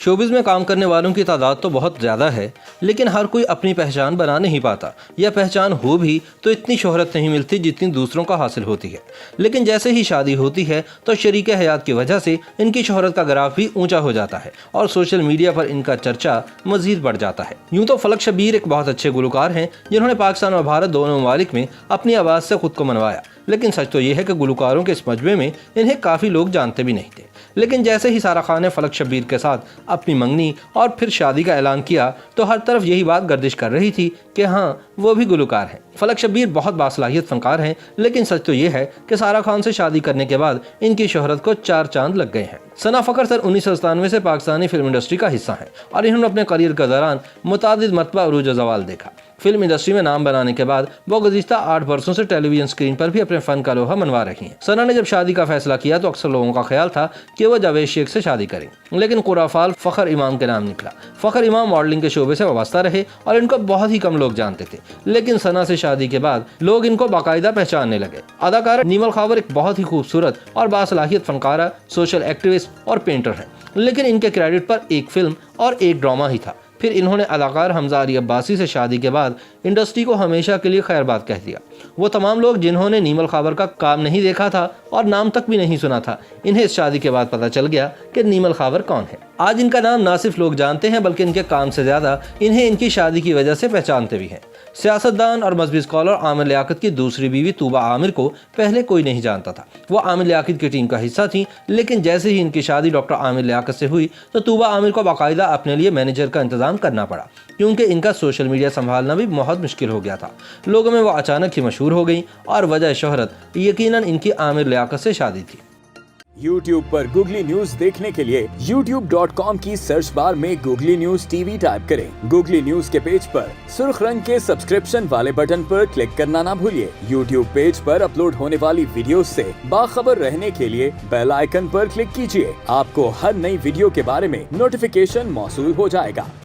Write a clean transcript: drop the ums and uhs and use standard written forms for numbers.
Showbiz में काम करने वालों की तादाद तो बहुत ज़्यादा है, लेकिन हर कोई अपनी पहचान बना नहीं पाता, या पहचान हो भी तो इतनी शोहरत नहीं मिलती जितनी दूसरों को हासिल होती है। लेकिन जैसे ही शादी होती है तो शरीक हयात की वजह से इनकी शोहरत का ग्राफ भी ऊंचा हो जाता है और सोशल मीडिया पर इनका चर्चा मजीद बढ़ जाता है। यूं तो फलक शब्बीर एक बहुत अच्छे गुलकार हैं जिन्होंने पाकिस्तान और भारत दोनों ममालिक में अपनी आवाज़ से खुद को मनवाया, लेकिन सच तो यह है कि गुलकारों के इस मजमे में इन्हें काफ़ी लोग जानते भी नहीं थे। लेकिन जैसे ही सारा खान ने फलक शब्बीर के साथ अपनी मंगनी और फिर शादी का ऐलान किया तो हर तरफ यही बात गर्दिश कर रही थी कि हाँ, वो भी गुलकार हैं। फलक शब्बीर बहुत बासलाहियत फनकार हैं, लेकिन सच तो ये है कि सारा खान से शादी करने के बाद इनकी शोहरत को 4 चांद लग गए हैं। सना फ़खर सन 1997 से पाकिस्तानी फिल्म इंडस्ट्री का हिस्सा हैं और इन्होंने अपने करियर के दौरान मुतादिद मरतबा अरूज ज़वाल देखा। फिल्म इंडस्ट्री में नाम बनाने के बाद वो गुज़िश्ता 8 बरसों से टेलीविजन स्क्रीन पर भी अपने फ़न का लोहा मनवा रही हैं। सना ने जब शादी का फैसला किया तो अक्सर लोगों का ख्याल था कि वह जावेद शेख से शादी करें, लेकिन कुराफाल फ़खर इमाम के नाम निकला। फ़खर इमाम मॉडलिंग के शोबे से वाबस्ता रहे और इनको बहुत ही कम लोग जानते थे, लेकिन सना से शादी के बाद लोग इनको बाकायदा पहचानने लगे। अदाकारा नीमल खावर एक बहुत ही खूबसूरत और बासलाहियत फनकारा, सोशल एक्टिविस्ट और पेंटर हैं, लेकिन इनके क्रेडिट पर एक फिल्म और एक ड्रामा ही था। फिर इन्होंने अदाकार हमजा अली अब्बासी से शादी के बाद इंडस्ट्री को हमेशा के लिए खैरबाद कह दिया। वो तमाम लोग जिन्होंने नीमल खावर का काम नहीं देखा था और नाम तक भी नहीं सुना था, इन्हें इस शादी के बाद पता चल गया कि नीमल खावर कौन है। आज इनका नाम ना सिर्फ लोग जानते हैं बल्कि इनके काम से ज़्यादा इन्हें इनकी शादी की वजह से पहचानते भी हैं। सियासतदान और मजहबी स्कॉलर आमिर लियाकत की दूसरी बीवी तूबा आमिर को पहले कोई नहीं जानता था। वो आमिर लियाकत की टीम का हिस्सा थी, लेकिन जैसे ही इनकी शादी डॉक्टर आमिर लियाकत से हुई तो तूबा आमिर को बाकायदा अपने लिए मैनेजर का इंतजाम करना पड़ा, क्योंकि इनका सोशल मीडिया संभालना भी बहुत मुश्किल हो गया था। लोगों में वो अचानक ही मशहूर हो गई और वजह शोहरत यकीनन इनकी आमिर लियाकत से शादी थी। YouTube पर गूगली न्यूज देखने के लिए youtube.com की सर्च बार में गूगली न्यूज टीवी टाइप करें। गूगली न्यूज के पेज पर सुर्ख रंग के सब्सक्रिप्शन वाले बटन पर क्लिक करना ना भूलिए। YouTube पेज पर अपलोड होने वाली वीडियोस से बाखबर रहने के लिए बेल आइकन पर क्लिक कीजिए। आपको हर नई वीडियो के बारे में नोटिफिकेशन मौसूल हो जाएगा।